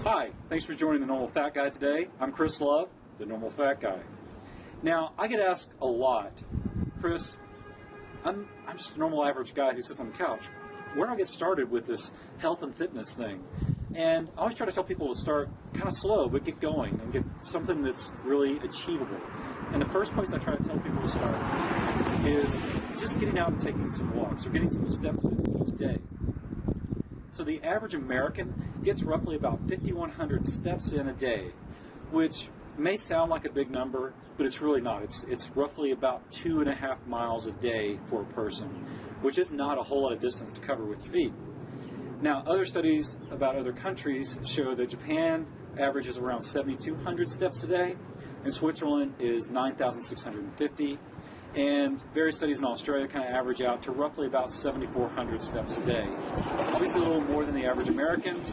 Hi, thanks for joining the Normal Fat Guy today. I'm Chris Love, the Normal Fat Guy. Now, I get asked a lot, Chris, I'm just a normal average guy who sits on the couch. Where do I get started with this health and fitness thing? And I always try to tell people to start kind of slow, but get going and get something that's really achievable. And the first place I try to tell people to start is just getting out and taking some walks or getting some steps in each day. So the average American gets roughly about 5,100 steps in a day, which may sound like a big number, but it's really not. It's roughly about 2.5 miles a day for a person, which is not a whole lot of distance to cover with your feet. Now, other studies about other countries show that Japan averages around 7,200 steps a day, and Switzerland is 9,650, and various studies in Australia kind of average out to roughly about 7,400 steps a day. Obviously a little more than the average American,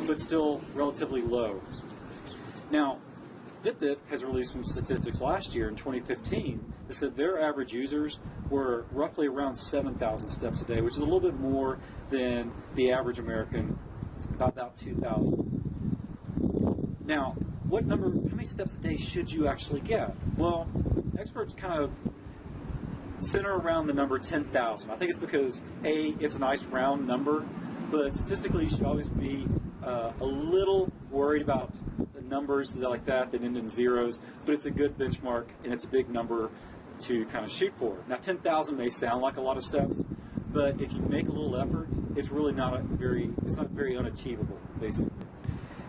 but still relatively low. Now, Fitbit has released some statistics last year in 2015 that said their average users were roughly around 7,000 steps a day, which is a little bit more than the average American, about 2,000. Now, how many steps a day should you actually get? Well, experts kind of center around the number 10,000. I think it's because, A, it's a nice round number, but statistically you should always be a little worried about the numbers like that end in zeros, but it's a good benchmark and it's a big number to kind of shoot for. Now, 10,000 may sound like a lot of steps, but if you make a little effort, it's really not very unachievable, basically.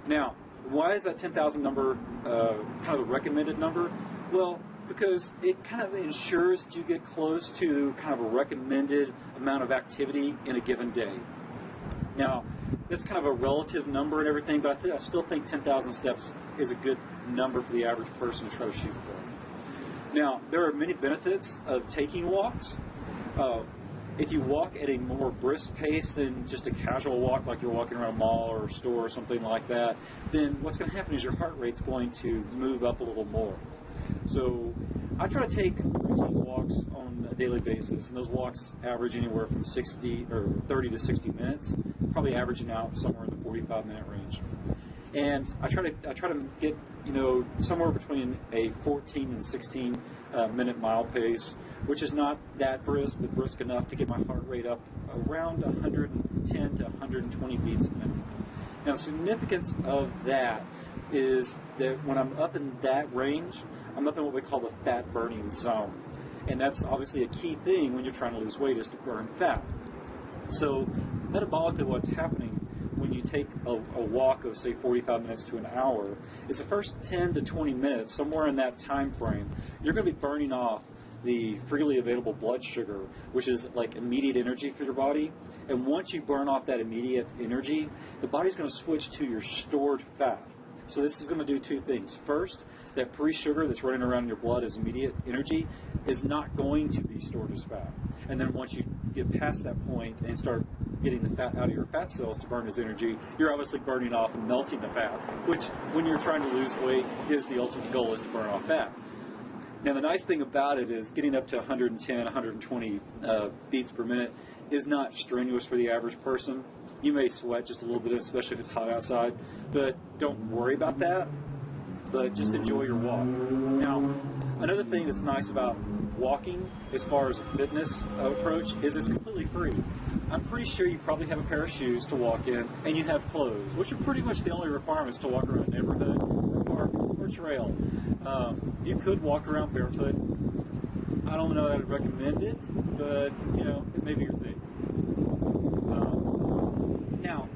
Now, why is that 10,000 number kind of a recommended number? Well, because it kind of ensures that you get close to kind of a recommended amount of activity in a given day. Now, that's kind of a relative number and everything, but I still think 10,000 steps is a good number for the average person to try to shoot for. Now, there are many benefits of taking walks. If you walk at a more brisk pace than just a casual walk, like you're walking around a mall or a store or something like that, then what's going to happen is your heart rate's going to move up a little more. So I try to take routine walks on a daily basis, and those walks average anywhere from 30 to 60 minutes, probably averaging out somewhere in the 45-minute range. And I try to get somewhere between a 14 and 16 minute mile pace, which is not that brisk, but brisk enough to get my heart rate up around 110 to 120 beats a minute. Now, the significance of that is that when I'm up in that range, I'm up in what we call the fat burning zone. And that's obviously a key thing when you're trying to lose weight, is to burn fat. So metabolically, what's happening when you take a walk of, say, 45 minutes to an hour is the first 10 to 20 minutes, somewhere in that time frame, you're going to be burning off the freely available blood sugar, which is like immediate energy for your body. And once you burn off that immediate energy, the body's going to switch to your stored fat. So this is going to do two things. First, that free sugar that's running around in your blood as immediate energy is not going to be stored as fat. And then once you get past that point and start getting the fat out of your fat cells to burn as energy, you're obviously burning off and melting the fat, which when you're trying to lose weight is the ultimate goal, is to burn off fat. Now, the nice thing about it is getting up to 110, 120 beats per minute is not strenuous for the average person. You may sweat just a little bit, especially if it's hot outside, but don't worry about that, but just enjoy your walk. Now, another thing that's nice about walking as far as a fitness approach is it's completely free. I'm pretty sure you probably have a pair of shoes to walk in, and you have clothes, which are pretty much the only requirements to walk around a neighborhood or park or trail. You could walk around barefoot. I don't know that I'd recommend it, but it may be your thing. Now,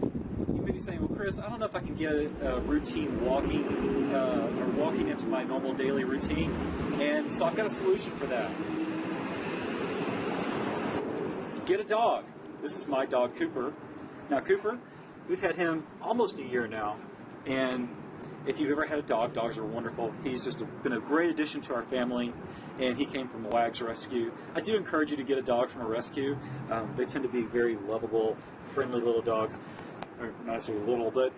you may be saying, well, Chris, I don't know if I can get a routine walking or walking into my normal daily routine, and so I've got a solution for that. Get a dog. This is my dog, Cooper. Now, Cooper, we've had him almost a year now, and if you've ever had a dog, dogs are wonderful. He's just been a great addition to our family, and he came from Wags Rescue. I do encourage you to get a dog from a rescue. They tend to be very lovable, friendly little dogs. Or not necessarily little, but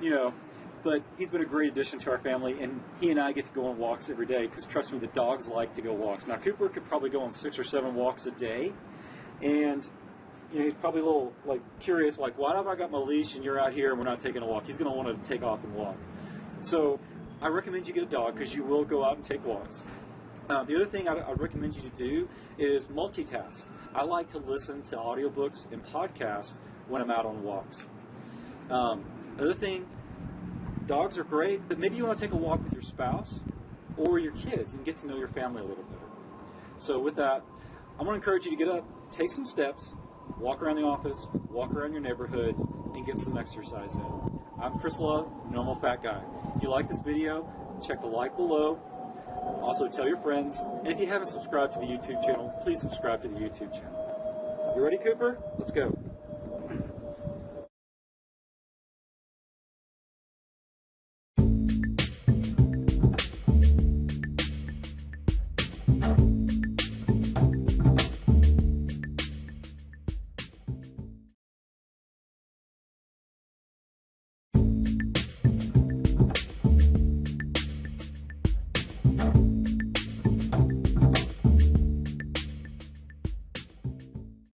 but he's been a great addition to our family, and he and I get to go on walks every day, because trust me, the dogs like to go walks. Now, Cooper could probably go on 6 or 7 walks a day, and he's probably a little curious, why have I got my leash and you're out here and we're not taking a walk? He's going to want to take off and walk. So I recommend you get a dog because you will go out and take walks. The other thing I recommend you to do is multitask. I like to listen to audiobooks and podcasts when I'm out on walks. Another thing, dogs are great, but maybe you want to take a walk with your spouse or your kids and get to know your family a little better. So with that, I'm going to encourage you to get up, take some steps, walk around the office, walk around your neighborhood, and get some exercise in. I'm Chris Love, Normal Fat Guy. If you like this video, check the like below. Also tell your friends. And if you haven't subscribed to the YouTube channel, please subscribe to the YouTube channel. You ready, Cooper? Let's go.